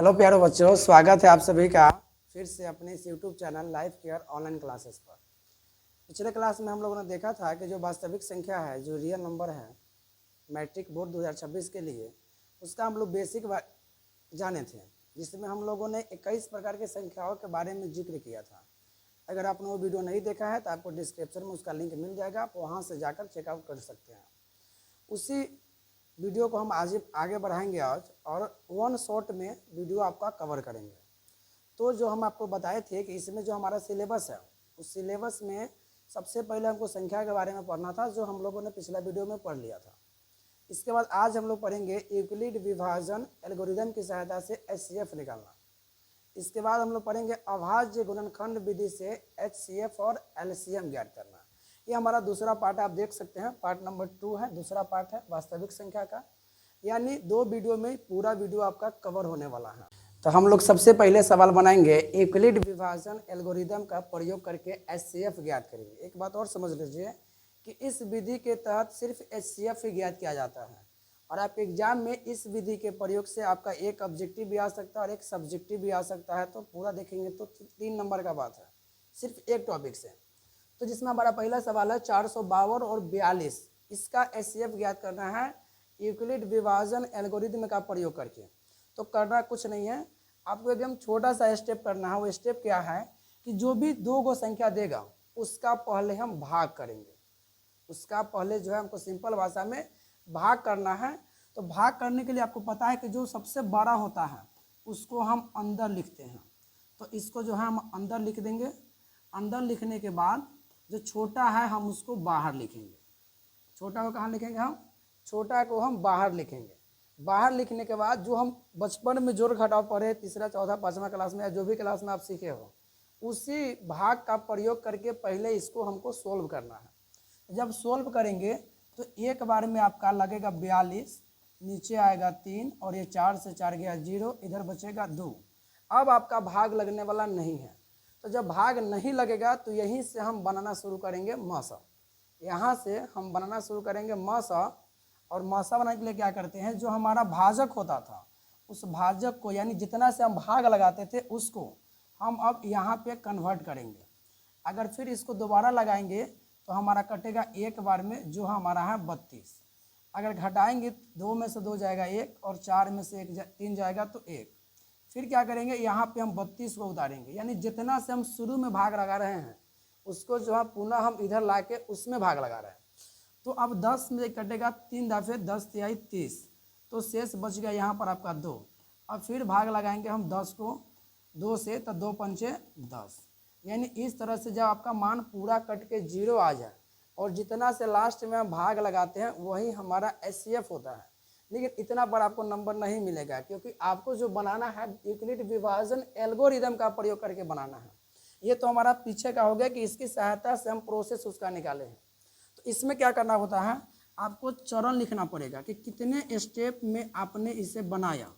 Hello प्यारे बच्चों, स्वागत है आप सभी का फिर से अपने इस YouTube channel life care online classes पर। पिछले क्लास में हम लोगों ने देखा था कि जो वास्तविक संख्या है, जो रियल नंबर है मैट्रिक बोर्ड 2026 के लिए, उसका हम लोग बेसिक जाने थे, जिसमें हम लोगों ने 21 प्रकार की संख्याओं के बारे में जिक्र किया था। अगर आपने वो वीडियो नहीं देखा है तो आपको डिस्क्रिप्शन में उसका लिंक मिल जाएगा, आप वहाँ से जाकर चेकआउट कर सकते हैं। उसी वीडियो को हम आज आगे बढ़ाएंगे आज, और वन शॉट में वीडियो आपका कवर करेंगे। तो जो हम आपको बताए थे कि इसमें जो हमारा सिलेबस है, उस सिलेबस में सबसे पहले हमको संख्या के बारे में पढ़ना था, जो हम लोगों ने पिछला वीडियो में पढ़ लिया था। इसके बाद आज हम लोग पढ़ेंगे यूक्लिड विभाजन एल्गोरिदम की सहायता से HCF निकालना। इसके बाद हम लोग पढ़ेंगे अभाज्य गुणनखंड विधि से HCF और LCM ज्ञात करना। ये हमारा दूसरा पार्ट आप देख सकते हैं, पार्ट नंबर 2 है, दूसरा पार्ट है वास्तविक संख्या का। यानी 2 वीडियो में पूरा वीडियो आपका कवर होने वाला है। तो हम लोग सबसे पहले सवाल बनाएंगे, यूक्लिड विभाजन एल्गोरिदम का प्रयोग करके HCF ज्ञात करेंगे। एक बात और समझ लीजिए कि इस विधि के तहत सिर्फ HCF ही ज्ञात किया जाता है, और आप एग्जाम में इस विधि के प्रयोग से आपका एक ऑब्जेक्टिव भी आ सकता है और एक सब्जेक्टिव भी आ सकता है। तो पूरा देखेंगे तो 3 नंबर का बात है, सिर्फ एक टॉपिक से। तो जिसमें हमारा पहला सवाल है 452 और 42, इसका HCF ज्ञात करना है यूक्लिड विभाजन एल्गोरिदम का प्रयोग करके। तो करना कुछ नहीं है, आपको एकदम छोटा सा स्टेप करना है। वो स्टेप क्या है कि जो भी 2 गो संख्या देगा उसका पहले हम भाग करेंगे। उसका पहले जो है हमको सिंपल भाषा में भाग करना है। तो भाग करने के लिए आपको पता है कि जो सबसे बड़ा होता है उसको हम अंदर लिखते हैं। तो इसको जो है हम अंदर लिख देंगे। अंदर लिखने के बाद जो छोटा है हम उसको बाहर लिखेंगे। छोटा को कहाँ लिखेंगे? हम छोटा को हम बाहर लिखेंगे। बाहर लिखने के बाद जो हम बचपन में जोड़ घटाव पढ़े, तीसरा चौथा पाँचवा क्लास में या जो भी क्लास में आप सीखे हो, उसी भाग का प्रयोग करके पहले इसको हमको सोल्व करना है। जब सोल्व करेंगे तो एक बार में आपका लगेगा 42, नीचे आएगा 3 और ये 4 से 4 गया 0, इधर बचेगा 2। अब आपका भाग लगने वाला नहीं है। तो जब भाग नहीं लगेगा तो यहीं से हम बनाना शुरू करेंगे मसा। यहाँ से हम बनाना शुरू करेंगे मसा। और मसा बनाने के लिए क्या करते हैं, जो हमारा भाजक होता था उस भाजक को, यानी जितना से हम भाग लगाते थे उसको हम अब यहाँ पे कन्वर्ट करेंगे। अगर फिर इसको दोबारा लगाएंगे तो हमारा कटेगा एक बार में, जो हमारा है 32। अगर घटाएंगे 2 में से 2 जाएगा 1 और 4 में से 3 जाएगा तो 1। फिर क्या करेंगे, यहाँ पे हम 32 को उतारेंगे, यानी जितना से हम शुरू में भाग लगा रहे हैं उसको जो है पुनः हम इधर ला के उसमें भाग लगा रहे हैं। तो अब 10 में कटेगा 3 दफे 10 तिहाई 30, तो शेष बच गया यहाँ पर आपका 2। अब फिर भाग लगाएंगे हम 10 को 2 से, तो 2 पंचे 10। यानी इस तरह से जब आपका मान पूरा कट के 0 आ जाए और जितना से लास्ट में हम भाग लगाते हैं वही हमारा HCF होता है। लेकिन इतना बड़ा आपको नंबर नहीं मिलेगा, क्योंकि आपको जो बनाना है यूक्लिड विभाजन एल्गोरिदम का प्रयोग करके बनाना है। ये तो हमारा पीछे का हो गया कि इसकी सहायता से हम प्रोसेस उसका निकाले हैं। तो इसमें क्या करना होता है, आपको चरण लिखना पड़ेगा कि कितने स्टेप में आपने इसे बनाया।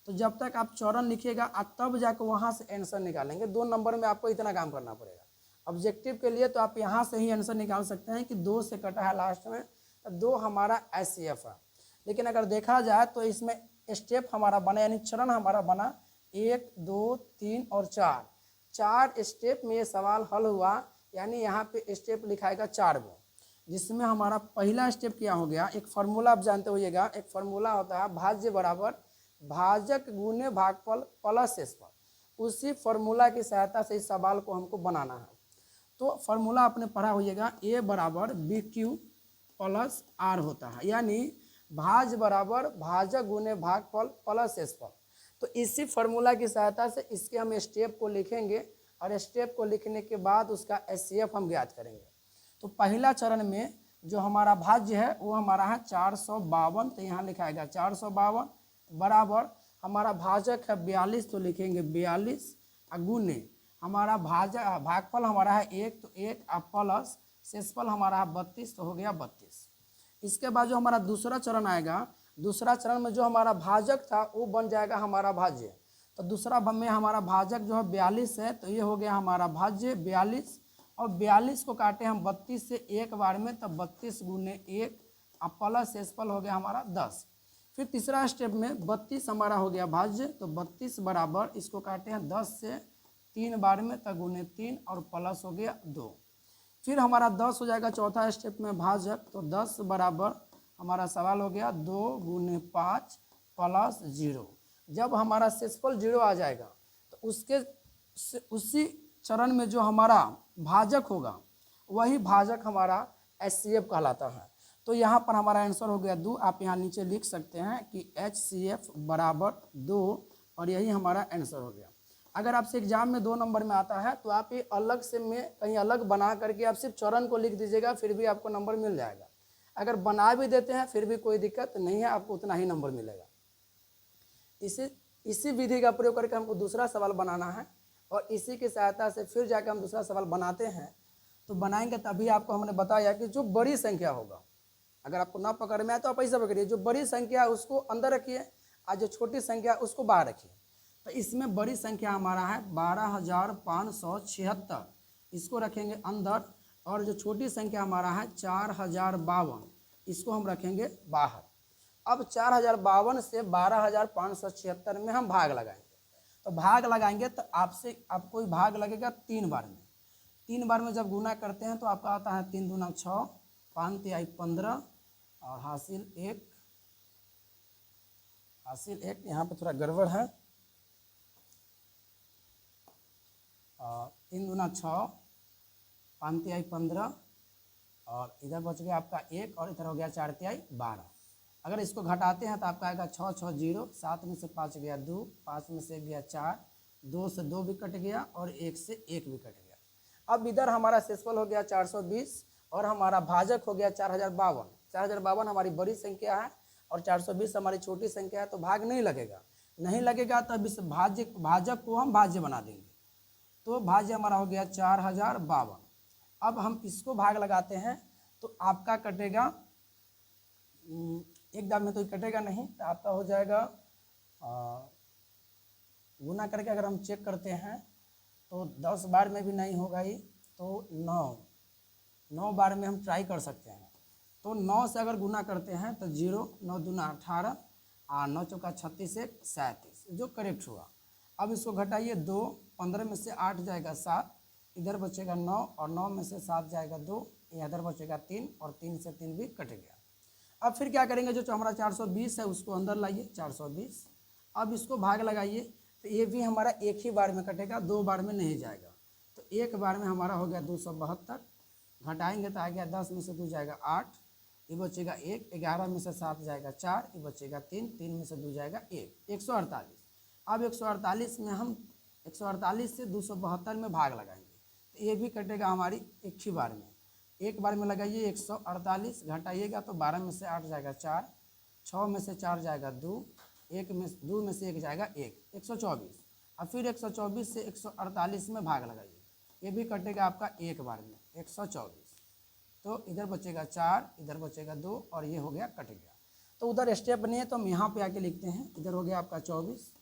तो जब तक आप चरण लिखिएगा तब जाकर वहाँ से आंसर निकालेंगे। 2 नंबर में आपको इतना काम करना पड़ेगा। ऑब्जेक्टिव के लिए तो आप यहाँ से ही आंसर निकाल सकते हैं कि 2 से कटा है लास्ट में, तो 2 हमारा HCF है। लेकिन अगर देखा जाए तो इसमें स्टेप हमारा बना, यानी चरण हमारा बना 1 2 3 और 4 स्टेप में ये सवाल हल हुआ। यानी यहाँ पे स्टेप लिखाएगा 4 गो, जिसमें हमारा पहला स्टेप क्या हो गया, एक फार्मूला आप जानते होइएगा, एक फार्मूला होता है भाज्य बराबर भाजक गुने भागफल प्लस शेषफल। उसी फार्मूला की सहायता से इस सवाल को हमको बनाना है। तो फार्मूला आपने पढ़ा होइएगा, A बराबर BQ प्लस R होता है, यानी भाज बराबर भाजक गुने भागफल प्लस शेषफल। तो इसी फार्मूला की सहायता से इसके हम स्टेप को लिखेंगे, और स्टेप को लिखने के बाद उसका HCF हम ज्ञात करेंगे। तो पहला चरण में जो हमारा भाज्य है वो हमारा है 452, तो यहाँ लिखाएगा 452 बराबर हमारा भाजक है 42, तो लिखेंगे 42 गुने हमारा भागफल हमारा है 1, तो 1 प्लस शेषफल हमारा है 32, तो हो गया 32। इसके बाद जो हमारा दूसरा चरण आएगा, दूसरा चरण में जो हमारा भाजक था वो बन जाएगा हमारा भाज्य। तो दूसरा में हमारा भाजक जो है 42 है, तो ये हो गया हमारा भाज्य 42, और 42 को काटे हम 32 से एक बार में, तब 32 गुने 1 प्लस शेषफल हो गया हमारा 10। फिर तीसरा स्टेप में 32 हमारा हो गया भाज्य, तो 32 बराबर इसको काटे हैं 10 से 3 बार में, तो गुने 3 और प्लस हो गया 2। फिर हमारा 10 हो जाएगा चौथा स्टेप में भाजक, तो 10 बराबर हमारा सवाल हो गया 2 गुने 5 प्लस 0। जब हमारा शेषफल 0 आ जाएगा तो उसी चरण में जो हमारा भाजक होगा वही भाजक हमारा HCF कहलाता है। तो यहाँ पर हमारा आंसर हो गया 2। आप यहाँ नीचे लिख सकते हैं कि HCF बराबर 2 और यही हमारा आंसर हो गया। अगर आपसे एग्जाम में 2 नंबर में आता है तो आप ये अलग से में कहीं अलग बना करके आप सिर्फ चरण को लिख दीजिएगा, फिर भी आपको नंबर मिल जाएगा। अगर बना भी देते हैं फिर भी कोई दिक्कत नहीं है, आपको उतना ही नंबर मिलेगा। इसी विधि का प्रयोग करके हमको दूसरा सवाल बनाना है और इसी की सहायता से फिर जाकर हम दूसरा सवाल बनाते हैं। तो बनाएंगे तभी आपको हमने बताया कि जो बड़ी संख्या होगा, अगर आपको ना पकड़ में आए तो आप ऐसा पकड़िए, जो बड़ी संख्या उसको अंदर रखिए और जो छोटी संख्या उसको बाहर रखिए। तो इसमें बड़ी संख्या हमारा है 12,576, इसको रखेंगे अंदर, और जो छोटी संख्या हमारा है 4052, इसको हम रखेंगे बाहर। अब 4052 से 12,576 में हम भाग लगाएंगे। तो भाग लगाएंगे तो आपको भाग लगेगा 3 बार में। 3 बार में जब गुना करते हैं तो आपका आता है 3 दूना 6, 5 तिहाई 15 और हासिल 1। यहाँ पे थोड़ा गड़बड़ है। 3 दूना 6, 5 तिहाई 15 और इधर बच गया आपका 1 और इधर हो गया 4 तिहाई 12। अगर इसको घटाते हैं तो आपका आएगा 6 6 0, 7 में से 5 गया 2, 5 में से 1 गया 4, 2 से 2 भी कट गया और 1 से 1 भी कट गया। अब इधर हमारा शेषफल हो गया 420 और हमारा भाजक हो गया 4052। 4052 हमारी बड़ी संख्या है और 420 हमारी छोटी संख्या है, तो भाग नहीं लगेगा तो अब इस भाजक को हम भाज्य बना देंगे। तो भाज्य हमारा हो गया 4052। अब हम इसको भाग लगाते हैं तो आपका कटेगा, एक दाब में तो कटेगा नहीं, तो आपका हो जाएगा गुना करके अगर हम चेक करते हैं तो 10 बार में भी नहीं होगा ये, तो 9 बार में हम ट्राई कर सकते हैं। तो 9 से अगर गुना करते हैं तो 0, 9 दूना 18 और 9 चौका 36 1 37, जो करेक्ट हुआ। अब इसको घटाइए 2, 15 में से 8 जाएगा 7, इधर बचेगा 9 और 9 में से 7 जाएगा 2, इधर बचेगा 3 और 3 से 3 भी कट गया। अब फिर क्या करेंगे, जो हमारा 420 है उसको अंदर लाइए 420। अब इसको भाग लगाइए तो ये भी हमारा एक ही बार में कटेगा, 2 बार में नहीं जाएगा। तो एक बार में हमारा हो गया 272, घटाएंगे तो आ गया 10 में से 2 जाएगा 8, ये बचेगा 1, 11 में से 7 जाएगा 4, ये बचेगा 3, 3 में से 2 जाएगा 1, 148। अब 148 में हम 148 से 272 में भाग लगाएंगे तो ये भी कटेगा हमारी एक ही बार में। एक बार में लगाइए 148, घटाइएगा तो 12 में से 8 जाएगा 4, 6 में से 4 जाएगा 2, 2 में से 1 जाएगा 1, 124। अब फिर 124 से 148 में भाग लगाइए, ये भी कटेगा आपका एक बार में 124। तो इधर बचेगा 4, इधर बचेगा 2 और ये हो गया कट गया। तो उधर स्टेप नहीं है तो हम यहाँ पे आके लिखते हैं, इधर हो गया आपका 24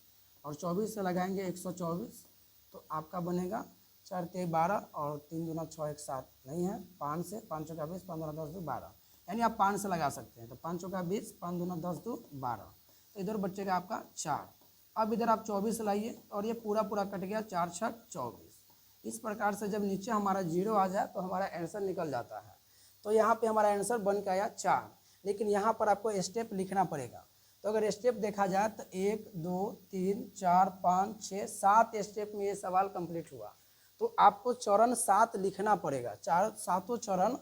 और 24 से लगाएंगे 124, तो आपका बनेगा 4 तिहाई 12 और 3 दूना 6 1 7 नहीं है, 5 से 5 चौका 20, 15 10 2 12, यानी आप 5 से लगा सकते हैं। तो 5 चौका 20, 5 दूना 10 2 12, तो इधर बचेगा आपका 4। अब इधर आप 24 लाइए और ये पूरा कट गया, 4 6 24। इस प्रकार से जब नीचे हमारा 0 आ जाए तो हमारा आंसर निकल जाता है। तो यहाँ पे हमारा आंसर बन के आया 4, लेकिन यहाँ पर आपको स्टेप लिखना पड़ेगा। तो अगर स्टेप देखा जाए तो 1 2 3 4 5 6 7 स्टेप में ये सवाल कंप्लीट हुआ। तो आपको चरण 7 लिखना पड़ेगा, 7 चरण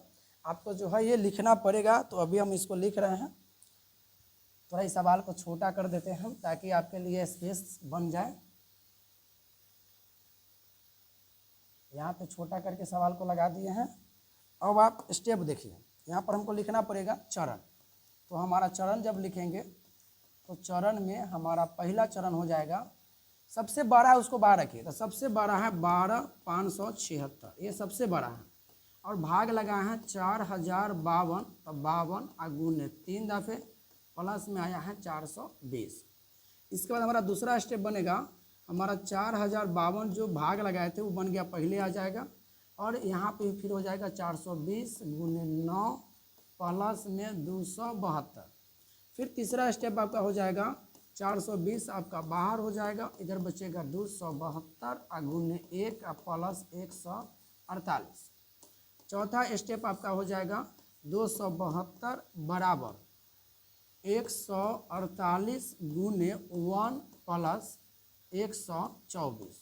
आपको जो है ये लिखना पड़ेगा। तो अभी हम इसको लिख रहे हैं, थोड़ा इस सवाल को छोटा कर देते हैं ताकि आपके लिए स्पेस बन जाए। यहाँ पे छोटा करके सवाल को लगा दिए हैं। अब आप स्टेप देखिए, यहाँ पर हमको लिखना पड़ेगा चरण। तो हमारा चरण जब लिखेंगे तो चरण में हमारा पहला चरण हो जाएगा, सबसे बड़ा है उसको बाहर रखिए, तो सबसे बड़ा है 12,576, ये सबसे बड़ा है और भाग लगा है 4052, तो 52 गुने 3 दफ़े प्लस में आया है 420। इसके बाद हमारा दूसरा स्टेप बनेगा, हमारा 4052 जो भाग लगाए थे वो बन गया पहले आ जाएगा और यहाँ पे फिर हो जाएगा 420 गुने 9 प्लस में 272। फिर तीसरा स्टेप आपका हो जाएगा 420 आपका बाहर हो जाएगा, इधर बचेगा 272 गुने 1 प्लस 148। चौथा स्टेप आपका हो जाएगा 272 बराबर 148 गुने 1 प्लस 124।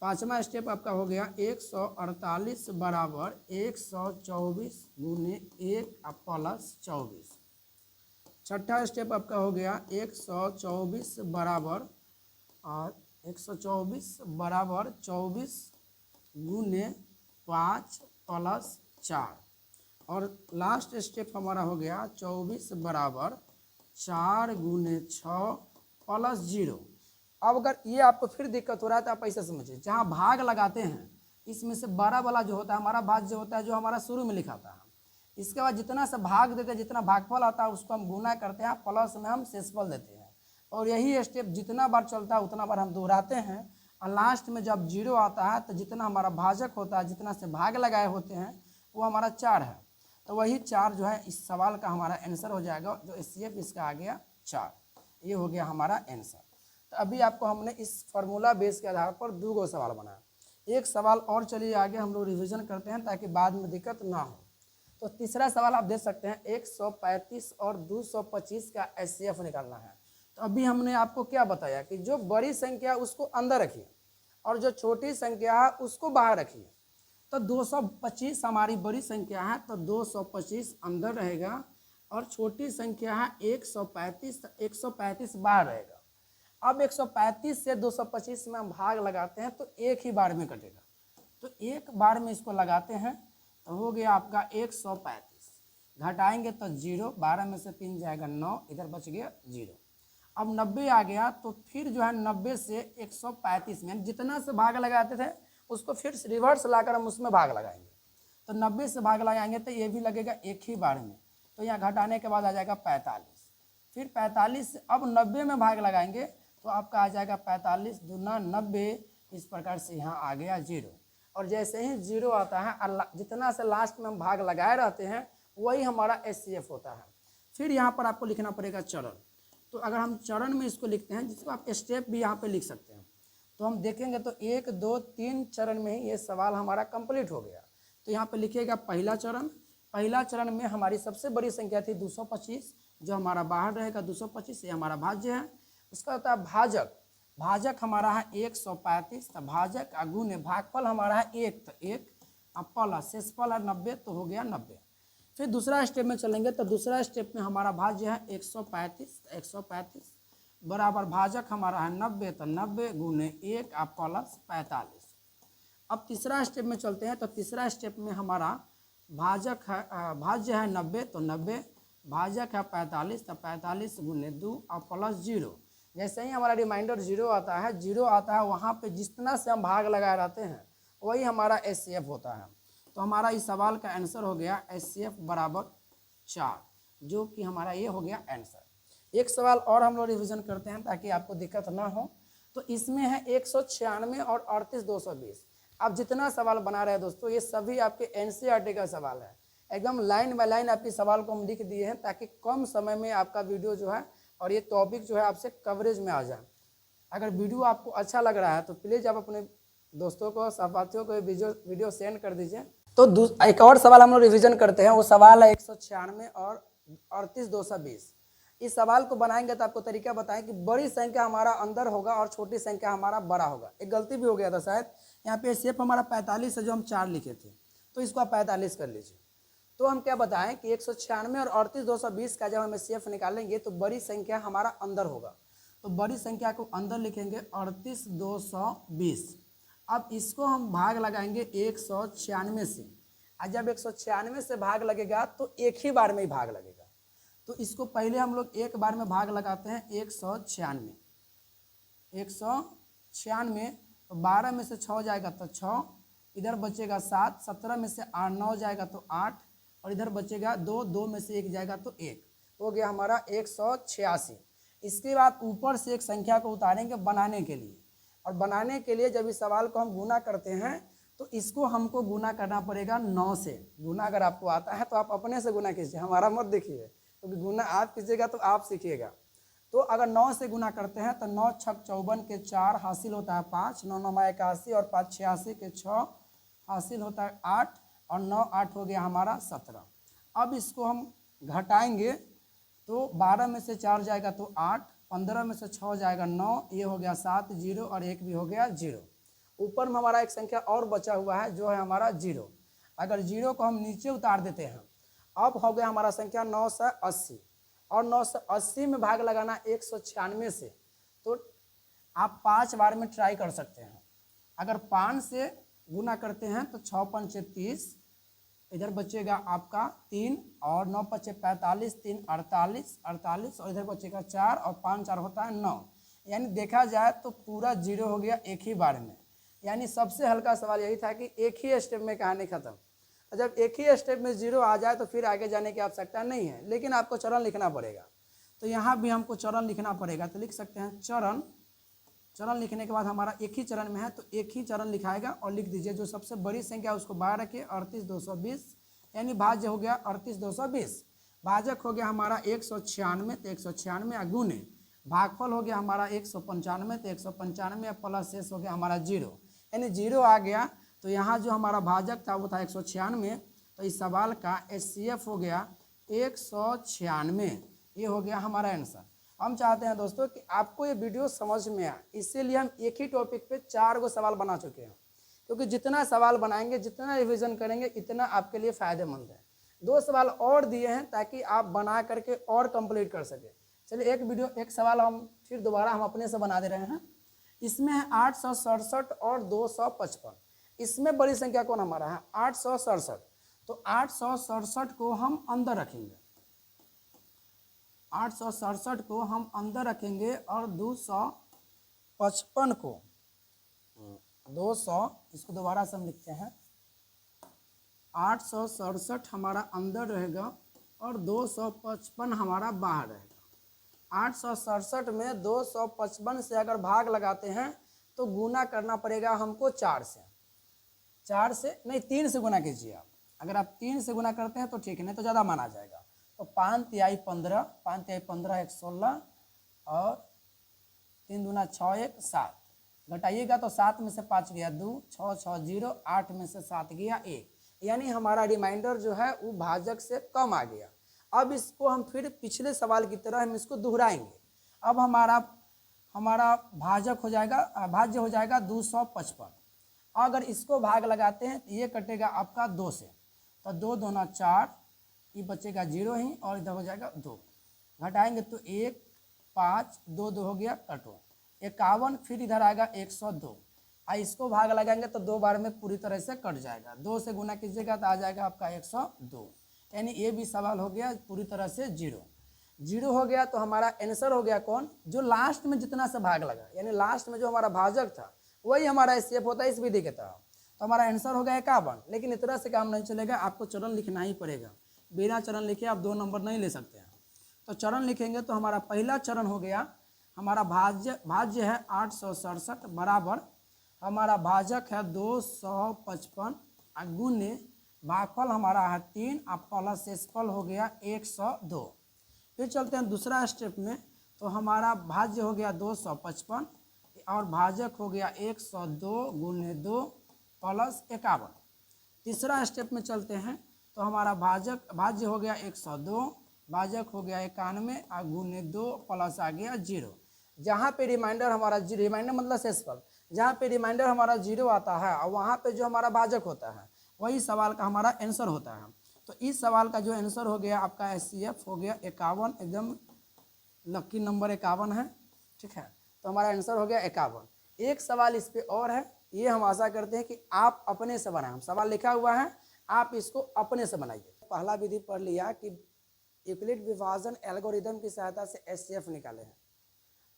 पाँचवा स्टेप आपका हो गया 148 बराबर 124 गुने 1 प्लस 24। छठा स्टेप आपका हो गया 124 बराबर और 124 बराबर 24 गुने 5 प्लस 4। और लास्ट स्टेप हमारा हो गया 24 बराबर 4 गुने 6 प्लस 0। अब अगर ये आपको फिर दिक्कत हो रहा है तो आप ऐसे समझिए, जहाँ भाग लगाते हैं इसमें से बड़ा वाला जो होता है हमारा भाज्य होता है, जो हमारा शुरू में लिखा था। इसके बाद जितना से भाग देते हैं, जितना भागफल आता है उसको हम गुना करते हैं, प्लस में हम शेषफल देते हैं। और यही स्टेप जितना बार चलता है उतना बार हम दोहराते हैं। और लास्ट में जब 0 आता है तो जितना हमारा भाजक होता है, जितना से भाग लगाए होते हैं वो हमारा 4 है। तो वही 4 जो है इस सवाल का हमारा आंसर हो जाएगा, जो HCF इसका आ गया 4। ये हो गया हमारा आंसर। तो अभी आपको हमने इस फार्मूला बेस के आधार पर 2 सवाल बनाया। एक सवाल और चलिए आगे हम लोग रिवीजन करते हैं ताकि बाद में दिक्कत ना हो। तो तीसरा सवाल आप देख सकते हैं 135 और 225 का HCF निकालना है। तो अभी हमने आपको क्या बताया कि जो बड़ी संख्या उसको अंदर रखिए और जो छोटी संख्या है उसको बाहर रखिए। तो 225 हमारी बड़ी संख्या है तो 225 अंदर रहेगा और छोटी संख्या है 135 बाहर रहेगा। अब 135 से 225 में हम भाग लगाते हैं तो एक ही बार में कटेगा। तो एक बार में इसको लगाते हैं तो हो गया आपका 135, घटाएंगे तो 0, 12 में से 3 जाएगा 9, इधर बच गया 0। अब 90 आ गया तो फिर जो है 90 से 135 में जितना से भाग लगाते थे उसको फिर रिवर्स लाकर हम उसमें भाग लगाएंगे। तो 90 से भाग लगाएंगे तो ये भी लगेगा एक ही बार में। तो यहाँ घटाने के बाद आ जाएगा 45, फिर 45 से अब 90 में भाग लगाएंगे तो आपका आ जाएगा 45 दूना 90। इस प्रकार से यहाँ आ गया 0। और जैसे ही 0 आता है जितना से लास्ट में हम भाग लगाए रहते हैं वही हमारा HCF होता है। फिर यहाँ पर आपको लिखना पड़ेगा चरण। तो अगर हम चरण में इसको लिखते हैं, जिसको आप स्टेप भी यहाँ पे लिख सकते हैं, तो हम देखेंगे तो 1 2 3 चरण में ही ये सवाल हमारा कंप्लीट हो गया। तो यहाँ पे लिखिएगा पहला चरण। पहला चरण में हमारी सबसे बड़ी संख्या थी 225, जो हमारा बाहर रहेगा 225, ये हमारा भाज्य है। उसका होता है भाजक। भाजक हमारा है 135, तो भाजक गुने भागफल हमारा है 1, तो 1 प्लस शेषफल है 90, तो हो गया 90। फिर दूसरा स्टेप में चलेंगे तो दूसरा स्टेप में हमारा भाज्य है 135, 135 बराबर भाजक हमारा है 90, तो 90 गुने 1 प्लस 45। अब तीसरा स्टेप में चलते हैं तो तीसरा स्टेप में हमारा भाजक है भाज्य है 90, तो 90 भाजक है 45, तो 45 गुने 2 प्लस 0। जैसे ही हमारा रिमाइंडर 0 आता है, 0 आता है वहाँ पे जितना से हम भाग लगाए रहते हैं वही हमारा HCF होता है। तो हमारा इस सवाल का आंसर हो गया HCF बराबर 4, जो कि हमारा ये हो गया आंसर। एक सवाल और हम लोग रिवीजन करते हैं ताकि आपको दिक्कत ना हो। तो इसमें है 196 और 38220। आप जितना सवाल बना रहे हैं दोस्तों, ये सभी आपके NCERT का सवाल है। एकदम लाइन बाय लाइन आपके सवाल को हम लिख दिए हैं ताकि कम समय में आपका वीडियो जो है और ये टॉपिक जो है आपसे कवरेज में आ जाए। अगर वीडियो आपको अच्छा लग रहा है तो प्लीज़ आप अपने दोस्तों को, सहपाठियों को वीडियो सेंड कर दीजिए। तो एक और सवाल हम लोग रिवीजन करते हैं। वो सवाल है 196 और 38220। इस सवाल को बनाएंगे तो आपको तरीका बताएं कि बड़ी संख्या हमारा अंदर होगा और छोटी संख्या हमारा बड़ा होगा। एक गलती भी हो गया था शायद, यहाँ पे शेप हमारा 45 है जो हम 4 लिखे थे, तो इसको आप 45 कर लीजिए। तो हम क्या बताएं कि 196 और 38220 का जब हम HCF निकालेंगे तो बड़ी संख्या हमारा अंदर होगा। तो बड़ी संख्या को अंदर लिखेंगे 38220। अब इसको हम भाग लगाएंगे 196 से। और जब 196 से भाग लगेगा तो एक ही बार में ही भाग लगेगा। तो इसको पहले हम लोग एक बार में भाग लगाते हैं 196। 196 तो 12 में से 6 जाएगा तो 6, इधर बचेगा 7, 17 में से 9 जाएगा तो 8, और इधर बचेगा 2, 2 में से 1 जाएगा तो 1, हो गया हमारा 186। इसके बाद ऊपर से एक संख्या को उतारेंगे बनाने के लिए। और बनाने के लिए जब इस सवाल को हम गुना करते हैं तो इसको हमको गुना करना पड़ेगा 9 से। गुना अगर आपको आता है तो आप अपने से गुना कीजिए, हमारा मत देखिए, क्योंकि गुना आप कीजिएगा तो आप सीखिएगा। तो अगर 9 से गुना करते हैं तो 9 छक 54 के 4 हासिल होता है 5, 9 9 81 और 5 86 के 6 हासिल होता है 8 और 9 8 हो गया हमारा 17। अब इसको हम घटाएंगे तो 12 में से 4 जाएगा तो 8, 15 में से 6 जाएगा 9, ये हो गया 7 जीरो और एक भी हो गया 0। ऊपर में हमारा एक संख्या और बचा हुआ है जो है हमारा 0। अगर 0 को हम नीचे उतार देते हैं, अब हो गया हमारा संख्या 980 और 980 में भाग लगाना 196 से, तो आप 5 बार में ट्राई कर सकते हैं। अगर 5 से गुना करते हैं तो 6 पंचे 30, इधर बचेगा आपका 3 और 9 पचे 45, 3 48, 48 और इधर बचेगा 4 और 5 4 होता है 9। यानी देखा जाए तो पूरा 0 हो गया एक ही बार में। यानी सबसे हल्का सवाल यही था कि एक ही स्टेप में कहानी खत्म। जब एक ही स्टेप में 0 आ जाए तो फिर आगे जाने की आवश्यकता नहीं है, लेकिन आपको चरण लिखना पड़ेगा। तो यहाँ भी हमको चरण लिखना पड़ेगा, तो लिख सकते हैं चरण। चरण लिखने के बाद हमारा एक ही चरण में है तो एक ही चरण लिखाएगा और लिख दीजिए जो सबसे बड़ी संख्या है उसको बाहर रखिए 38220, यानी भाज्य हो गया 38220। भाजक हो गया हमारा 196 तो 196 गुने भागफल हो गया हमारा 195 तो 195 प्लस शेष हो गया हमारा 0, यानी 0 आ गया। तो यहाँ जो हमारा भाजक था वो था 196, तो इस सवाल का HCF हो गया 196। ये हो गया हमारा आंसर। हम चाहते हैं दोस्तों कि आपको ये वीडियो समझ में आए, इसीलिए हम एक ही टॉपिक पे 4 गो सवाल बना चुके हैं, क्योंकि जितना सवाल बनाएंगे जितना रिवीजन करेंगे इतना आपके लिए फ़ायदेमंद है। 2 सवाल और दिए हैं ताकि आप बना करके और कंप्लीट कर सके। चलिए एक सवाल हम फिर दोबारा हम अपने से बना दे रहे हैं। इसमें है 867 और 255। इसमें बड़ी संख्या कौन हमारा है 867, तो 867 को हम अंदर रखेंगे, 867 को हम अंदर रखेंगे और 255 को 200, इसको दोबारा से हम लिखते हैं 867 हमारा अंदर रहेगा और 255 हमारा बाहर रहेगा। 867 में 255 से अगर भाग लगाते हैं तो गुना करना पड़ेगा हमको 4 से, 4 से नहीं 3 से गुना कीजिए आप। अगर आप 3 से गुना करते हैं तो ठीक है, नहीं तो ज़्यादा माना जाएगा। तो 5 तिहाई 15, 5 तिहाई 15 1 16 और 3 दूना 6 1 7, घटाइएगा तो 7 में से 5 गया 2, 6 6 0, 8 में से 7 गया 1, यानी हमारा रिमाइंडर जो है वो भाजक से कम आ गया। अब इसको हम फिर पिछले सवाल की तरह हम इसको दोहराएंगे। अब हमारा भाजक हो जाएगा, भाज्य हो जाएगा 255। अगर इसको भाग लगाते हैं तो ये कटेगा आपका 2 से, तो 2 दूना 4, ये बचेगा 0 ही और इधर हो जाएगा 2, घटाएंगे तो 1 5 2 2 हो गया कटो 51, फिर इधर आएगा 102। इसको भाग लगाएंगे तो 2 बार में पूरी तरह से कट जाएगा, 2 से गुना कीजिएगा तो आ जाएगा आपका 102, यानी ये भी सवाल हो गया पूरी तरह से 0 हो गया। तो हमारा आंसर हो गया कौन, जो लास्ट में जितना से भाग लगा, यानी लास्ट में जो हमारा भाजक था वही हमारा HCF होता है इस विधि के तहत। तो हमारा आंसर हो गया 51। लेकिन इतना से काम नहीं चलेगा, आपको चरण लिखना ही पड़ेगा, बिना चरण लिखे आप 2 नंबर नहीं ले सकते हैं। तो चरण लिखेंगे तो हमारा पहला चरण हो गया हमारा भाज्य है 867 बराबर हमारा भाजक है 255 गुने भागफल हमारा है 3 प्लस शेषफल हो गया 102। फिर चलते हैं दूसरा स्टेप में, तो हमारा भाज्य हो गया 255 और भाजक हो गया 102 गुने 2 प्लस 51। तीसरा स्टेप में चलते हैं, तो हमारा भाज्य हो गया 102, भाजक हो गया 91 और गुने 2 प्लस आ गया 0। जहाँ पे रिमाइंडर हमारा रिमाइंडर मतलब शेषफल, जहाँ पे रिमाइंडर हमारा 0 आता है और वहाँ पे जो हमारा भाजक होता है वही सवाल का हमारा आंसर होता है। तो इस सवाल का जो आंसर हो गया आपका HCF हो गया 51, एकदम लकी नंबर 51 है, ठीक है। तो हमारा आंसर हो गया 51। एक सवाल इस पे और है, ये हम आशा करते हैं कि आप अपने से बनाएं। हम सवाल लिखा हुआ है, आप इसको अपने से बनाइए। पहला विधि पढ़ लिया कि यूक्लिड विभाजन एल्गोरिदम की सहायता से HCF निकाले हैं।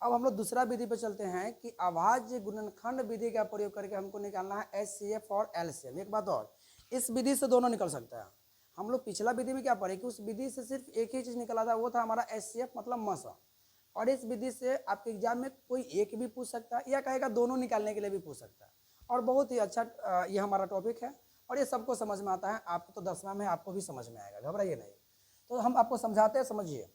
अब हम लोग दूसरा विधि पे चलते हैं कि अभाज्य गुणनखंड विधि का प्रयोग करके हमको निकालना है HCF और LCM। एक बात और, इस विधि से दोनों निकल सकता है। हम लोग पिछला विधि में क्या पढ़े कि उस विधि से सिर्फ एक ही चीज़ निकला था, वो था हमारा HCF मतलब मसा। और इस विधि से आपके एग्जाम में कोई एक भी पूछ सकता है या कहेगा दोनों निकालने के लिए भी पूछ सकता है। और बहुत ही अच्छा ये हमारा टॉपिक है और ये सबको समझ में आता है। आपको तो 10वां में आपको भी समझ में आएगा, घबराइए नहीं। तो हम आपको समझाते हैं, समझिए।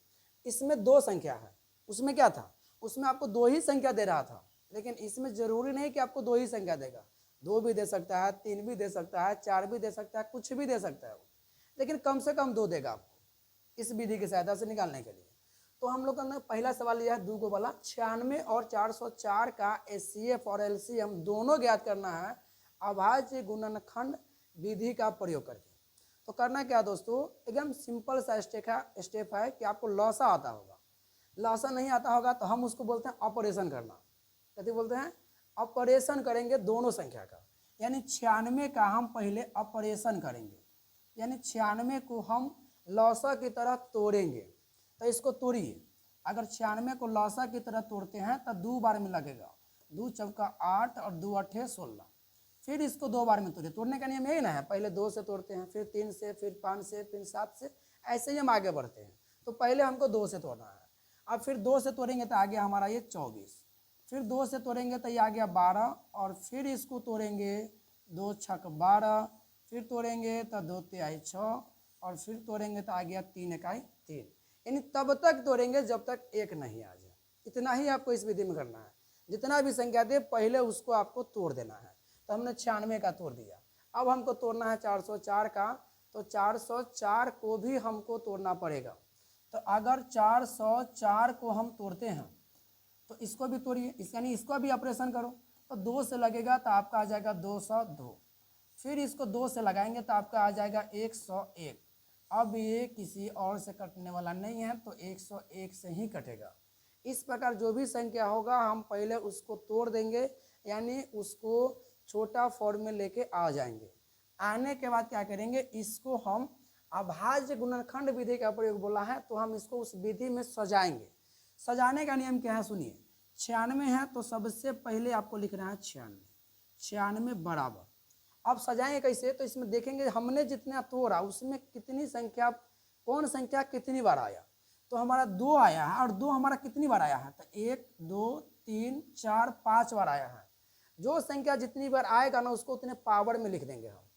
इसमें दो संख्या है, उसमें क्या था, उसमें आपको दो ही संख्या दे रहा था, लेकिन इसमें जरूरी नहीं कि आपको दो ही संख्या देगा, दो भी दे सकता है, तीन भी दे सकता है, चार भी दे सकता है, कुछ भी दे सकता है वो, लेकिन कम से कम दो देगा आपको इस विधि की सहायता से निकालने के लिए। तो हम लोग का पहला सवाल यह है, दो को वाला 96 और 404 का एचसीएफ और एलसीएम दोनों ज्ञात करना है अभाज्य गुणनखंड विधि का प्रयोग करके। तो करना क्या दोस्तों, एकदम सिंपल सा स्टेप है कि आपको लॉसा आता होगा, लॉसा नहीं आता होगा तो हम उसको बोलते हैं ऑपरेशन करना। कहते बोलते हैं ऑपरेशन करेंगे दोनों संख्या का, यानी 96 का हम पहले ऑपरेशन करेंगे, यानी 96 को हम लॉसा की तरह तोड़ेंगे। तो इसको तोड़िए, अगर 96 को लॉसा की तरह तोड़ते हैं तो 2 बार में लगेगा, 2 चौका 8 और 2 अठे 16। फिर इसको 2 बार में तोड़िए, तोड़ने का नियम यही ना है, पहले 2 से तोड़ते हैं, फिर 3 से, फिर 5 से, फिर 7 से, ऐसे ही हम आगे बढ़ते हैं। तो पहले हमको 2 से तोड़ना है, अब फिर 2 से तोड़ेंगे तो आ गया हमारा ये 24, फिर 2 से तोड़ेंगे तो ये आ गया 12, और फिर इसको तोड़ेंगे 2 छक 12, फिर तोड़ेंगे तो 2 तिहाई 6, और फिर तोड़ेंगे तो आ गया 3 इकाई 3, यानी तब तक तोड़ेंगे जब तक एक नहीं आ जाए। इतना ही आपको इस विधि में करना है, जितना भी संख्या दे पहले उसको आपको तोड़ देना है। तो हमने 96 का तोड़ दिया, अब हमको तोड़ना है 404 का, तो 404 को भी हमको तोड़ना पड़ेगा। तो अगर 404 को हम तोड़ते हैं तो इसको भी तोड़िए, यानी इसको भी ऑपरेशन करो, तो 2 से लगेगा तो आपका आ जाएगा 202, फिर इसको 2 से लगाएंगे तो आपका आ जाएगा 101। अब ये किसी और से कटने वाला नहीं है तो 101 से ही कटेगा। इस प्रकार जो भी संख्या होगा हम पहले उसको तोड़ देंगे, यानी उसको छोटा फॉर्म में लेके आ जाएंगे। आने के बाद क्या करेंगे, इसको हम अभाज्य गुणनखंड विधि का प्रयोग बोला है तो हम इसको उस विधि में सजाएंगे। सजाने का नियम क्या है सुनिए, 96 है तो सबसे पहले आपको लिखना है 96 बराबर। अब सजाएंगे कैसे, तो इसमें देखेंगे हमने जितना तोड़ा उसमें कितनी संख्या, कौन संख्या कितनी बार आया। तो हमारा 2 आया है, और 2 हमारा कितनी बार आया है, तो 1 2 3 4 5 बार आया है। जो संख्या जितनी बार आएगा ना उसको उतने पावर में लिख देंगे हम।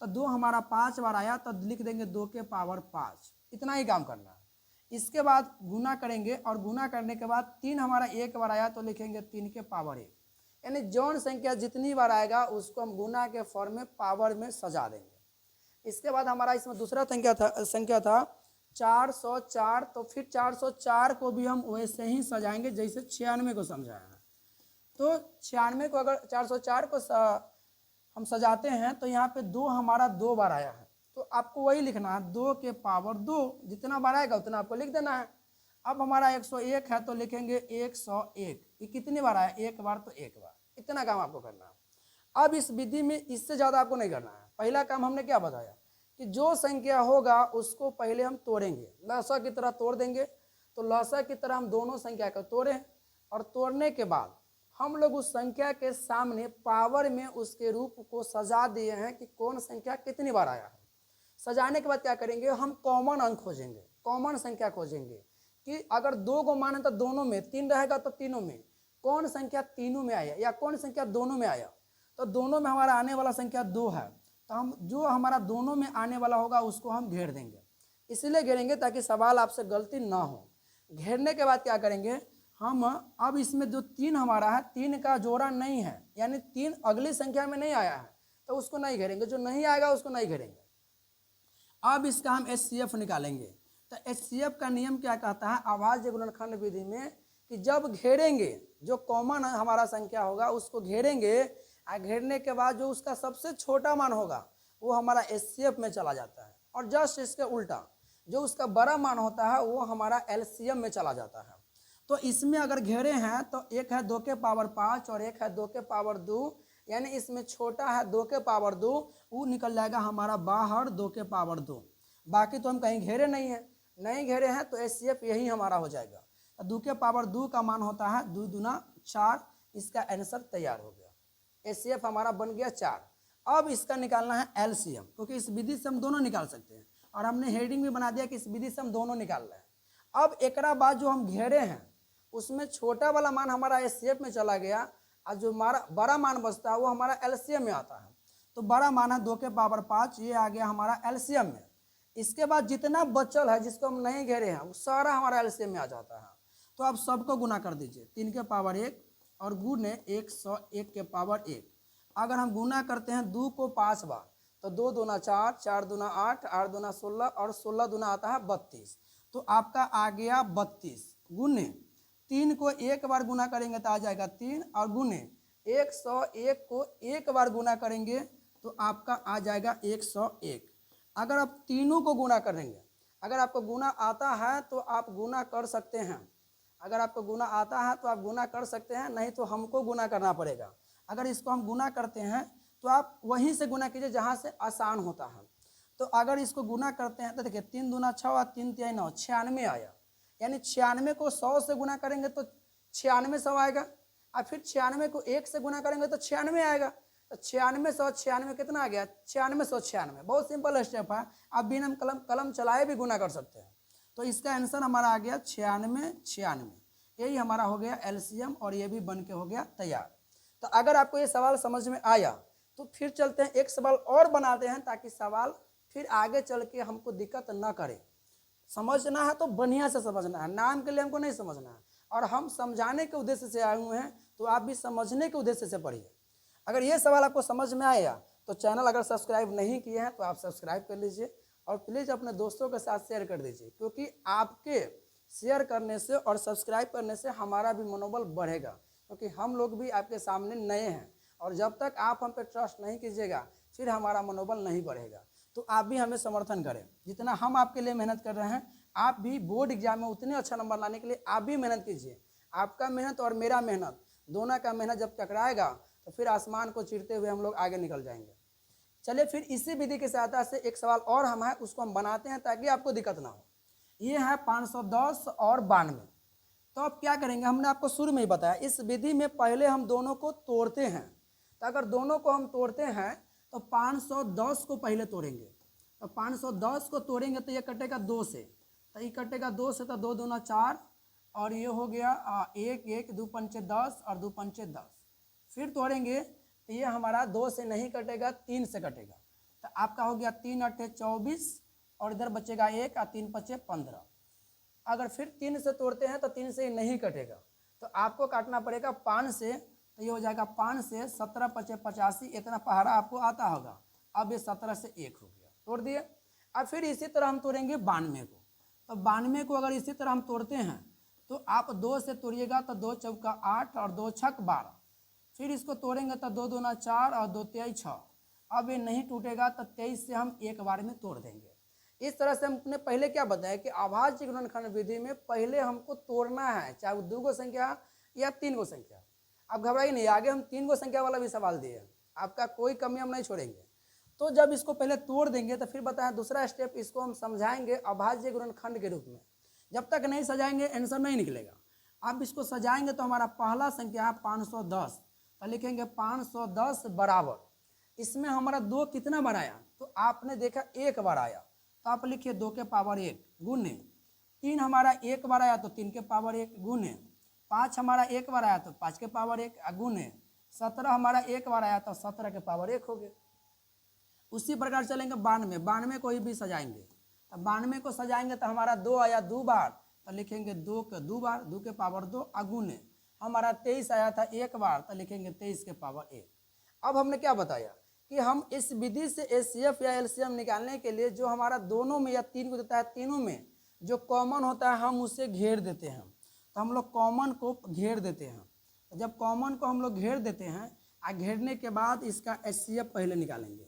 तो 2 हमारा 5 बार आया तो लिख देंगे 2 के पावर 5, इतना ही काम करना है। इसके बाद गुना करेंगे, और गुना करने के बाद 3 हमारा 1 बार आया तो लिखेंगे 3 के पावर 1, यानी जौन संख्या जितनी बार आएगा उसको हम गुना के फॉर्म में पावर में सजा देंगे। इसके बाद हमारा इसमें दूसरा संख्या था 404, तो फिर 404 को भी हम वैसे ही सजाएंगे जैसे 96 को समझाया है। तो 96 को अगर 404 को हम सजाते हैं तो यहाँ पे 2 हमारा 2 बार आया है, तो आपको वही लिखना है 2 के पावर 2, जितना बार आएगा उतना आपको लिख देना है। अब हमारा 101 है तो लिखेंगे 101, ये कितनी बार आया, 1 बार तो 1 बार, इतना काम आपको करना है। अब इस विधि में इससे ज़्यादा आपको नहीं करना है। पहला काम हमने क्या बताया कि जो संख्या होगा उसको पहले हम तोड़ेंगे, लसा की तरह तोड़ देंगे। तो लसा की तरह हम दोनों संख्या को तोड़ें, और तोड़ने के बाद हम लोग उस संख्या के सामने पावर में उसके रूप को सजा दिए हैं कि कौन संख्या कितनी बार आया है। सजाने के बाद क्या करेंगे, हम कॉमन अंक खोजेंगे, कॉमन संख्या खोजेंगे कि अगर 2 को मान है तो दोनों में, 3 रहेगा तो तीनों में कौन संख्या तीनों में आया या कौन संख्या दोनों में आया। तो दोनों में हमारा आने वाला संख्या 2 है, तो हम जो हमारा दोनों में आने वाला होगा उसको हम घेर देंगे। इसलिए घेरेंगे ताकि सवाल आपसे गलती ना हो। घेरने के बाद क्या करेंगे हम, अब इसमें जो 3 हमारा है 3 का जोड़ा नहीं है, यानी 3 अगली संख्या में नहीं आया है तो उसको नहीं घेरेंगे, जो नहीं आएगा उसको नहीं घेरेंगे। अब इसका हम एचसीएफ निकालेंगे। तो एचसीएफ का नियम क्या कहता है अभाज्य गुणनखंड विधि में, कि जब घेरेंगे जो कॉमन हमारा संख्या होगा उसको घेरेंगे, और घेरने के बाद जो उसका सबसे छोटा मान होगा वो हमारा एचसीएफ में चला जाता है, और जस्ट इसके उल्टा जो उसका बड़ा मान होता है वो हमारा एलसीएम में चला जाता है। तो इसमें अगर घेरे हैं तो एक है 2 के पावर 5 और एक है 2 के पावर 2, यानी इसमें छोटा है 2 के पावर 2, वो निकल जाएगा हमारा बाहर 2 के पावर 2। बाकी तो हम कहीं घेरे नहीं है, नहीं घेरे हैं तो एचसीएफ यही हमारा हो जाएगा। 2 के पावर 2 का मान होता है 2 दूना 4, इसका आंसर तैयार हो गया, एचसीएफ हमारा बन गया 4। अब इसका निकालना है एलसीएम, क्योंकि इस विधि से हम दोनों निकाल सकते हैं, और हमने हेडिंग भी बना दिया कि इस विधि से हम दोनों निकाल रहे हैं। अब एक बाद जो हम घेरे हैं उसमें छोटा वाला मान हमारा एचसीएफ में चला गया, और जो हमारा बड़ा मान बचता है वो हमारा एलसीएम में आता है। तो बड़ा मान है 2 के पावर 5, ये आ गया हमारा एलसीएम में। इसके बाद जितना बचल है जिसको हम नहीं घेरे हैं वो सारा हमारा एलसीएम में आ जाता है। तो आप सबको गुना कर दीजिए, 3 के पावर 1 और गुने 101 के पावर 1। अगर हम गुना करते हैं 2 को 5 बार तो 2 दूना 4, 4 दूना 8, 8 दूना 16 और 16 दूना आता है 32। तो आपका आ गया 32 गुने 3 को एक बार गुना करेंगे तो आ जाएगा 3 और गुने 101 को एक बार गुना करेंगे तो आपका आ जाएगा 101। अगर आप तीनों को गुना करेंगे, अगर आपको गुना आता है तो आप गुना कर सकते हैं, अगर आपको गुना आता है तो आप गुना कर सकते हैं, नहीं तो हमको गुना करना पड़ेगा। अगर इसको हम गुना करते हैं तो आप वहीं से गुना कीजिए जहाँ से आसान होता है। तो अगर इसको गुना करते हैं तो देखिए 3 दूना 6 और 3 तिहाई 9, 96 आया। यानी 96 को 100 से गुना करेंगे तो 9600 आएगा, और फिर 96 को 1 से गुना करेंगे तो 96 आएगा। तो 9696 कितना आ गया? 9696। बहुत सिंपल स्टेप है, आप बिना कलम चलाए भी गुना कर सकते हैं। तो इसका आंसर हमारा आ गया 9696। यही हमारा हो गया एलसीएम और ये भी बन के हो गया तैयार। तो अगर आपको ये सवाल समझ में आया तो फिर चलते हैं एक सवाल और बनाते हैं, ताकि सवाल फिर आगे चल के हमको दिक्कत ना करे। समझना है तो बढ़िया से समझना है, नाम के लिए हमको नहीं समझना है। और हम समझाने के उद्देश्य से आए हुए हैं, तो आप भी समझने के उद्देश्य से पढ़िए। अगर ये सवाल आपको समझ में आया तो चैनल अगर सब्सक्राइब नहीं किए हैं तो आप सब्सक्राइब कर लीजिए और प्लीज़ अपने दोस्तों के साथ शेयर कर दीजिए, क्योंकि आपके शेयर करने से और सब्सक्राइब करने से हमारा भी मनोबल बढ़ेगा, क्योंकि हम लोग भी आपके सामने नए हैं और जब तक आप हम पे ट्रस्ट नहीं कीजिएगा फिर हमारा मनोबल नहीं बढ़ेगा। तो आप भी हमें समर्थन करें, जितना हम आपके लिए मेहनत कर रहे हैं आप भी बोर्ड एग्जाम में उतने अच्छा नंबर लाने के लिए आप भी मेहनत कीजिए। आपका मेहनत और मेरा मेहनत, दोनों का मेहनत जब टकराएगा तो फिर आसमान को चीरते हुए हम लोग आगे निकल जाएंगे। चलिए फिर इसी विधि की सहायता से एक सवाल और हम है उसको हम बनाते हैं ताकि आपको दिक्कत ना हो। ये है 510 और 92। तो अब क्या करेंगे, हमने आपको शुरू में ही बताया इस विधि में पहले हम दोनों को तोड़ते हैं। तो अगर दोनों को हम तोड़ते हैं तो 510 को पहले तोड़ेंगे। तो 510 को तोड़ेंगे तो ये कटेगा 2 से, तो ये कटेगा 2 से, तो 2 दूना 4 और ये हो गया 1 1 2 पंचे 10 और 2 पंचे 10। फिर तोड़ेंगे तो ये हमारा 2 से नहीं कटेगा, 3 से कटेगा। तो आपका हो गया 3 अट्ठे 24 और इधर बचेगा 1 और 3 पचे 15। अगर फिर 3 से तोड़ते हैं तो 3 से नहीं कटेगा, तो आपको काटना पड़ेगा 5 से। तो ये हो जाएगा 5 से 17 पचे 85, इतना पहाड़ा आपको आता होगा। अब ये 17 से 1 हो गया, तोड़ दिए। अब फिर इसी तरह हम तोड़ेंगे 92 को। तो 92 को अगर इसी तरह हम तोड़ते हैं तो आप 2 से तोड़िएगा तो 2 चौका 8 और 2 छक 12। फिर इसको तोड़ेंगे तो 2 दूना 4 और 2 तिहाई 6। अब ये नहीं टूटेगा तो 23 से हम एक बार में तोड़ देंगे। इस तरह से हमने पहले क्या बताया कि अभाज्य गुणनखंड विधि में पहले हमको तोड़ना है, चाहे वो 2 गो संख्या या 3 गो संख्या। अब घबराइए नहीं, आगे हम 3 गो संख्या वाला भी सवाल दिए, आपका कोई कमी हम नहीं छोड़ेंगे। तो जब इसको पहले तोड़ देंगे तो फिर बताएं दूसरा स्टेप, इसको हम समझाएंगे अभाज्य गुणनखंड के रूप में। जब तक नहीं सजाएंगे आंसर नहीं निकलेगा। अब इसको सजाएंगे तो हमारा पहला संख्या है 510, तो लिखेंगे 510 बराबर, इसमें हमारा 2 कितना बार आया, तो आपने देखा 1 बार आया, तो आप लिखिए 2 के पावर 1 गुने 3 हमारा 1 बार आया तो 3 के पावर 1 गुने 5 हमारा 1 बार आया तो 5 के पावर 1 गुने 17 हमारा 1 बार आया तो 17 के पावर 1 हो गए। उसी प्रकार चलेंगे 92 को भी सजाएंगे। तो 92 को सजाएंगे तो हमारा 2 आया 2 बार, तो लिखेंगे 2 के 2 बार, 2 के पावर 2 गुने हमारा 23 आया था 1 बार, तो लिखेंगे 23 के पावर 1। अब हमने क्या बताया कि हम इस विधि से एचसीएफ या एलसीएम निकालने के लिए जो हमारा दोनों में या 3 को देता है, तीनों में जो कॉमन होता है हम उसे घेर देते हैं। तो हम लोग कॉमन को घेर देते हैं। तो जब कॉमन को हम लोग घेर देते हैं घेरने के बाद इसका एचसीएफ पहले निकालेंगे।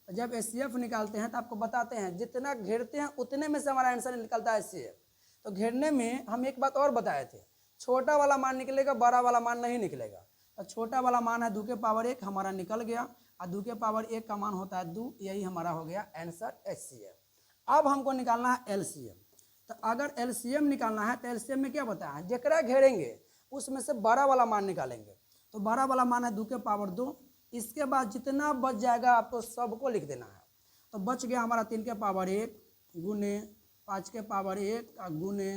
तो जब एचसीएफ निकालते हैं तो आपको बताते हैं जितना घेरते हैं उतने में से हमारा आंसर निकलता है एचसीएफ। तो घेरने में हम एक बात और बताए थे, छोटा वाला मान निकलेगा, बड़ा वाला मान नहीं निकलेगा। तो छोटा वाला मान है 2 के पावर 1 हमारा निकल गया, और 2 के पावर 1 का मान होता है 2, यही हमारा हो गया आंसर एचसीएफ। अब हमको निकालना है एलसीएम। तो अगर एलसीएम निकालना है तो एलसीएम में क्या बताया है, जकरा घेरेंगे उसमें से बड़ा वाला मान निकालेंगे। तो बड़ा वाला मान है 2 के पावर 2, इसके बाद जितना बच जाएगा आपको सबको लिख देना है। तो बच गया हमारा 3 के पावर 1 गुने 5 के पावर 1 गुने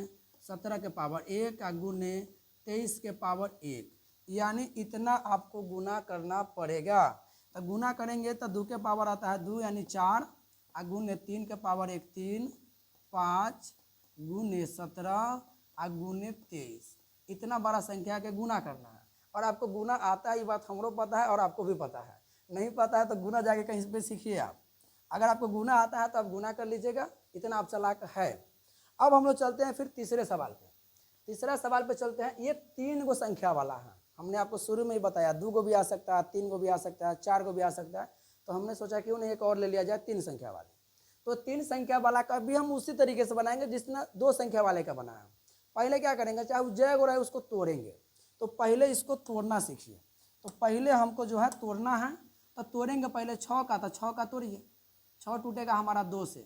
17 के पावर 1 गुने 23 के पावर 1, यानी इतना आपको गुना करना पड़ेगा। तो गुना करेंगे तो 2 के पावर आता है 2 यानी 4, गुने 3 के पावर 1 3, 5 गुने 17 गुने 23। इतना बड़ा संख्या के गुना करना है। और आपको गुना आता है, ये बात हमको पता है और आपको भी पता है। नहीं पता है तो गुना जाके कहीं पे सीखिए आप। अगर आपको गुना आता है तो आप गुना कर लीजिएगा, इतना आप चालाक है। अब हम लोग चलते हैं फिर तीसरे सवाल पे। तीसरा सवाल पे चलते हैं। ये 3 गो संख्या वाला है। हमने आपको शुरू में ही बताया 2 गो भी आ सकता है, 3 गो भी आ सकता है, 4 गो भी आ सकता है। तो हमने सोचा क्यों नहीं एक और ले लिया जाए 3 संख्या वाले। तो 3 संख्या वाला का भी हम उसी तरीके से बनाएंगे जितना 2 संख्या वाले का बनाया। पहले क्या करेंगे, चाहे वो जय गो रहे उसको तोड़ेंगे। तो पहले इसको तोड़ना सीखिए। तो पहले हमको जो है तोड़ना है। तो तोड़ेंगे पहले 6 का, तो 6 का तोड़िए। 6 टूटेगा हमारा 2 से,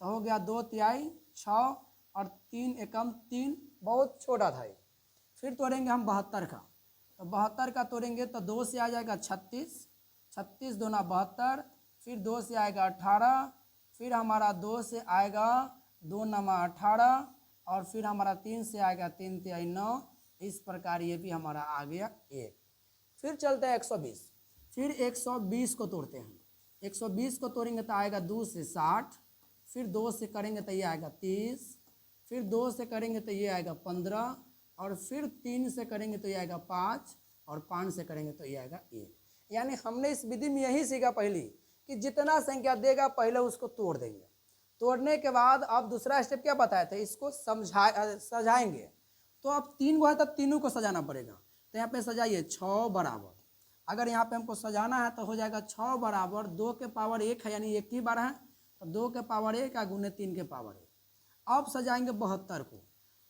तो हो गया 2 तिहाई 6 और 3 एकम 3, बहुत छोटा था ये। फिर तोड़ेंगे हम 72 का। तो 72 का तोड़ेंगे तो 2 से आ जाएगा 36, 36 दूना 72, फिर 2 से आएगा 18, फिर हमारा 2 से आएगा 2 नमा 18, और फिर हमारा 3 से आएगा 3 तिहाई 9। इस प्रकार ये भी हमारा आ गया 1। फिर चलते हैं 120। फिर 120 को तोड़ते हैं। 120 को तोड़ेंगे तो आएगा 2 से 60, फिर 2 से करेंगे तो ये आएगा 30, फिर 2 से करेंगे तो ये आएगा 15, और फिर 3 से करेंगे तो ये आएगा 5, और 5 से करेंगे तो ये आएगा 1। यानी हमने इस विधि में यही सीखा पहली कि जितना संख्या देगा पहले उसको तोड़ देंगे। तोड़ने के बाद अब दूसरा स्टेप क्या बताए थे, इसको सजाएंगे। तो अब 3 गो है तो तीनों को सजाना पड़ेगा। तो यहाँ पे सजाइए 6 बराबर। अगर यहाँ पे हमको सजाना है तो हो जाएगा 6 बराबर 2 के पावर 1 है, यानी 1 ही बार है। तो 2 के पावर 1 गुने 3 के पावर 1। अब सजाएंगे 72 को।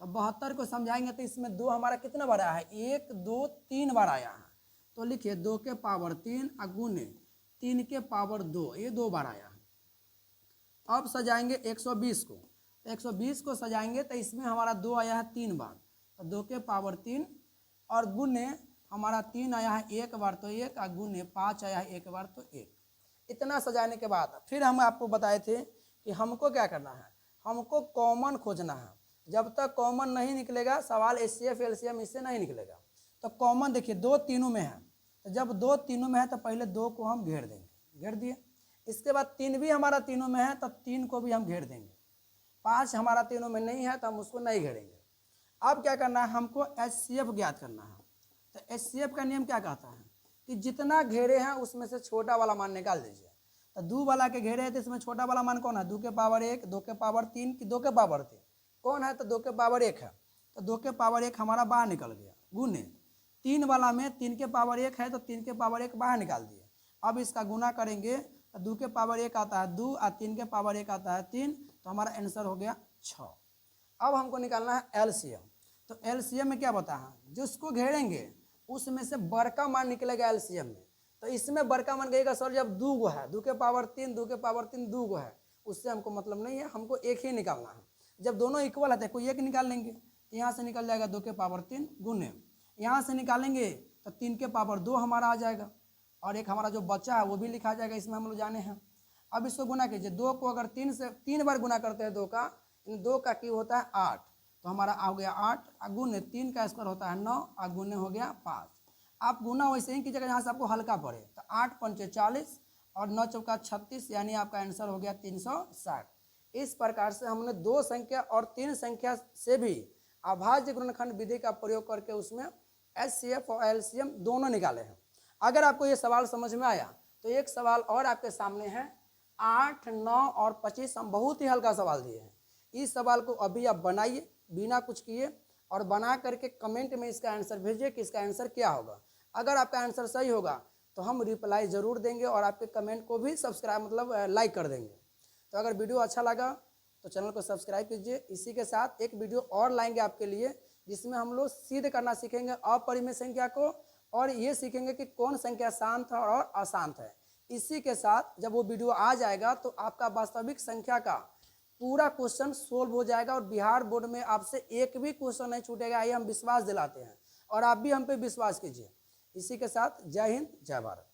तो 72 को समझाएंगे तो इसमें 2 हमारा कितना बार आया है, 1 2 3 बार आया है। तो लिखिए 2 के पावर 3 गुने 3 के पावर 2, ये 2 बार आया है। अब सजाएंगे 120 को। तो 120 को सजाएंगे तो इसमें हमारा 2 आया है 3 बार। तो 2 के पावर 3 और गुने हमारा 3 आया है 1 बार तो 1, गुने 5 आया है 1 बार तो 1। इतना सजाने के बाद फिर हम आपको बताए थे कि हमको क्या करना है, हमको कॉमन खोजना है। जब तक कॉमन नहीं निकलेगा सवाल एचसीएफ एलसीएम इससे नहीं निकलेगा। तो कॉमन देखिए 2 तीनों में है। तो जब 2 तीनों में है तो पहले 2 को हम घेर देंगे, घेर दिए। इसके बाद 3 भी हमारा तीनों में है तो 3 को भी हम घेर देंगे। 5 हमारा तीनों में नहीं है तो हम उसको नहीं घेरेंगे। अब क्या करना है, हमको एचसीएफ ज्ञात करना है। तो एचसीएफ का नियम क्या कहता है कि जितना घेरे हैं उसमें से छोटा वाला मान निकाल दीजिए। तो 2 वाला के घेरे हैं तो इसमें छोटा वाला मान कौन है, 2 के पावर 1, 2 के पावर 3 कि 2 के पावर 3 कौन है, तो 2 के पावर 1 है। तो 2 के पावर 1 हमारा बाहर निकल गया, गुने 3 वाला में 3 के पावर 1 है तो 3 के पावर 1 बाहर निकाल दिए। अब इसका गुना करेंगे तो 2 के पावर 1 आता है 2 और 3 के पावर 1 आता है 3। तो हमारा आंसर हो गया 6। अब हमको निकालना है एलसीएम। तो एलसीएम में क्या बता है, जिसको घेरेंगे उसमें से बड़का मान निकलेगा एलसीएम में। तो इसमें बड़का मान गएगा सर जब 2 गो है, 2 के पावर 3, 2 के पावर 3 2 गो है, उससे हमको मतलब नहीं है, हमको एक ही निकालना है। जब दोनों इक्वल है तो कोई एक निकाल लेंगे। तो यहाँ से निकल जाएगा 2 के पावर 3 गुने, यहाँ से निकालेंगे तो 3 के पावर 2 हमारा आ जाएगा, और एक हमारा जो बचा है वो भी लिखा जाएगा, इसमें हम लोग जाने हैं। अब इसको गुना कीजिए, 2 को अगर 3 से 3 बार गुना करते हैं 2 का, इन 2 का क्यों होता है 8, तो हमारा आ गया 8 गुने 3 का स्क्वायर होता है 9 और गुने हो गया 5। आप गुना वैसे ही कीजिएगा जहाँ से आपको हल्का पड़े। तो 8 पंचे 40 और 9 चौका 36, यानी आपका आंसर हो गया 360। इस प्रकार से हमने 2 संख्या और 3 संख्या से भी अभाज्य गुणनखंड विधि का प्रयोग करके उसमें एचसीएफ और एलसीएम दोनों निकाले हैं। अगर आपको ये सवाल समझ में आया तो एक सवाल और आपके सामने है। 8, 9 और 25 हम बहुत ही हल्का सवाल दिए हैं। इस सवाल को अभी आप बनाइए बिना कुछ किए, और बना करके कमेंट में इसका आंसर भेजिए कि इसका आंसर क्या होगा। अगर आपका आंसर सही होगा तो हम रिप्लाई ज़रूर देंगे और आपके कमेंट को भी सब्सक्राइब मतलब लाइक कर देंगे। तो अगर वीडियो अच्छा लगा तो चैनल को सब्सक्राइब कीजिए। इसी के साथ एक वीडियो और लाएंगे आपके लिए जिसमें हम लोग सिद्ध करना सीखेंगे अपरिमेय संख्या को, और ये सीखेंगे कि कौन संख्या शांत है और अशांत है। इसी के साथ जब वो वीडियो आ जाएगा तो आपका वास्तविक संख्या का पूरा क्वेश्चन सोल्व हो जाएगा, और बिहार बोर्ड में आपसे एक भी क्वेश्चन नहीं छूटेगा। ये हम विश्वास दिलाते हैं और आप भी हम पे विश्वास कीजिए। इसी के साथ जय हिंद जय भारत।